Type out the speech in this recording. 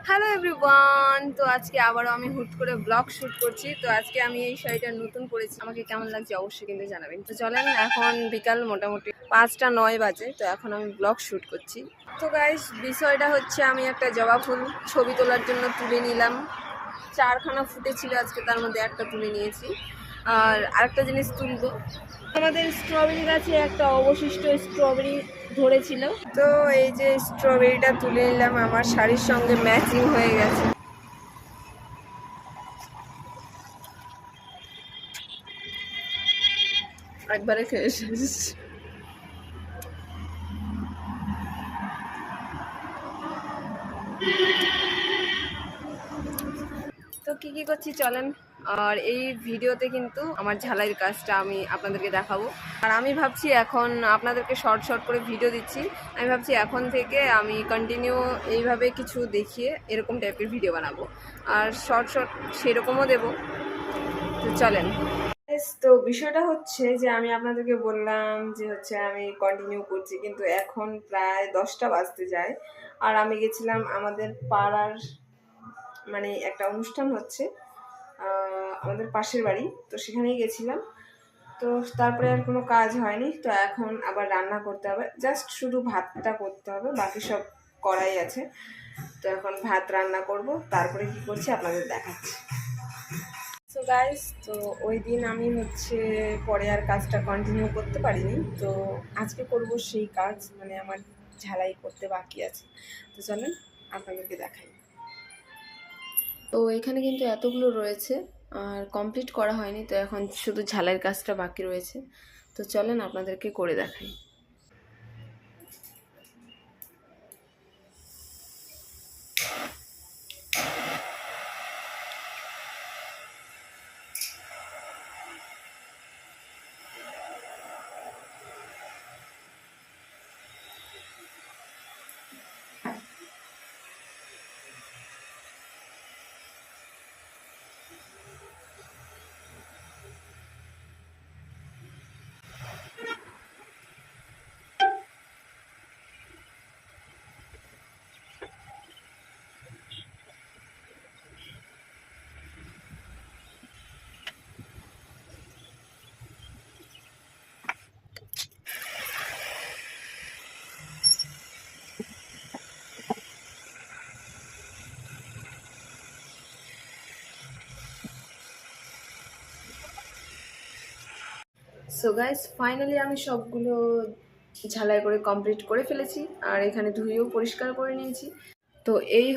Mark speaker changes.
Speaker 1: Hello everyone, তো আজকে আবারও আমি হুট করে ব্লগ শ্যুট করছি। তো আজকে আমি এই শাড়িটা নতুন পরেছি, আমাকে কেমন লাগছে অবশ্যই কিন্তু জানাবেন। তো চলেন, এখন বিকাল মোটামুটি 5টা 9 বাজে। তো এখন আমি ব্লগ শ্যুট করছি। তো গাইস, বিষয়টা হচ্ছে আমি একটা জবা ফুল ছবি তোলার জন্য তুলে নিলাম। 4খানা ফুটেছিল আজকে, তার মধ্যে একটা তুলে নিয়েছি। আর আরেকটা জিনিস তুলবো, আমাদের স্ট্রবেরি গাছে একটা অবশিষ্ট স্ট্রবেরি ধরেছিল। তো এই যে স্ট্রবেরিটা তুলে নিলাম, আমার শাড়ির সঙ্গে ম্যাচিং হয়ে গেছে। একবারে খেয়ে শেষ। তো কি করছি চলেন। আর এই ভিডিওতে কিন্তু আমার ঝালাইয়ের কাজটা আমি আপনাদেরকে দেখাবো। আর আমি ভাবছি এখন আপনাদেরকে শর্ট শর্ট করে ভিডিও দিচ্ছি, আমি ভাবছি এখন থেকে আমি কন্টিনিউ এইভাবে কিছু দেখিয়ে এরকম টাইপের ভিডিও বানাবো, আর শর্ট শর্ট সেরকমও দেবো। তো চলেন। তো বিষয়টা হচ্ছে যে আমি আপনাদেরকে বললাম যে হচ্ছে আমি কন্টিনিউ করছি, কিন্তু এখন প্রায় 10টা বাজতে যায়। আর আমি গেছিলাম আমাদের পাড়ার, মানে একটা অনুষ্ঠান হচ্ছে আমাদের পাশের বাড়ি, তো সেখানেই গেছিলাম। তো তারপরে আর কোনো কাজ হয়নি। তো এখন আবার রান্না করতে হবে, জাস্ট শুধু ভাতটা করতে হবে, বাকি সব করাই আছে। তো এখন ভাত রান্না করব, তারপরে কি করছি আপনাদের দেখাচ্ছি। সো গাইস, তো ওই দিন আমি হচ্ছে পরে আর কাজটা কন্টিনিউ করতে পারিনি। তো আজকে করব সেই কাজ, মানে আমার ঝালাই করতে বাকি আছে। তো চলেন আপনাদেরকে দেখাই। তো এখানে কিন্তু এতগুলো রয়েছে আর কমপ্লিট করা হয়নি, তো এখন শুধু ঝালাইয়ের কাজটা বাকি রয়েছে। তো চলেন আপনাদেরকে করে দেখাই। সো গাইস, ফাইনালি আমি সবগুলো ঝালাই করে কমপ্লিট করে ফেলেছি, আর এখানে ধুয়েও পরিষ্কার করে নিয়েছি। তো এই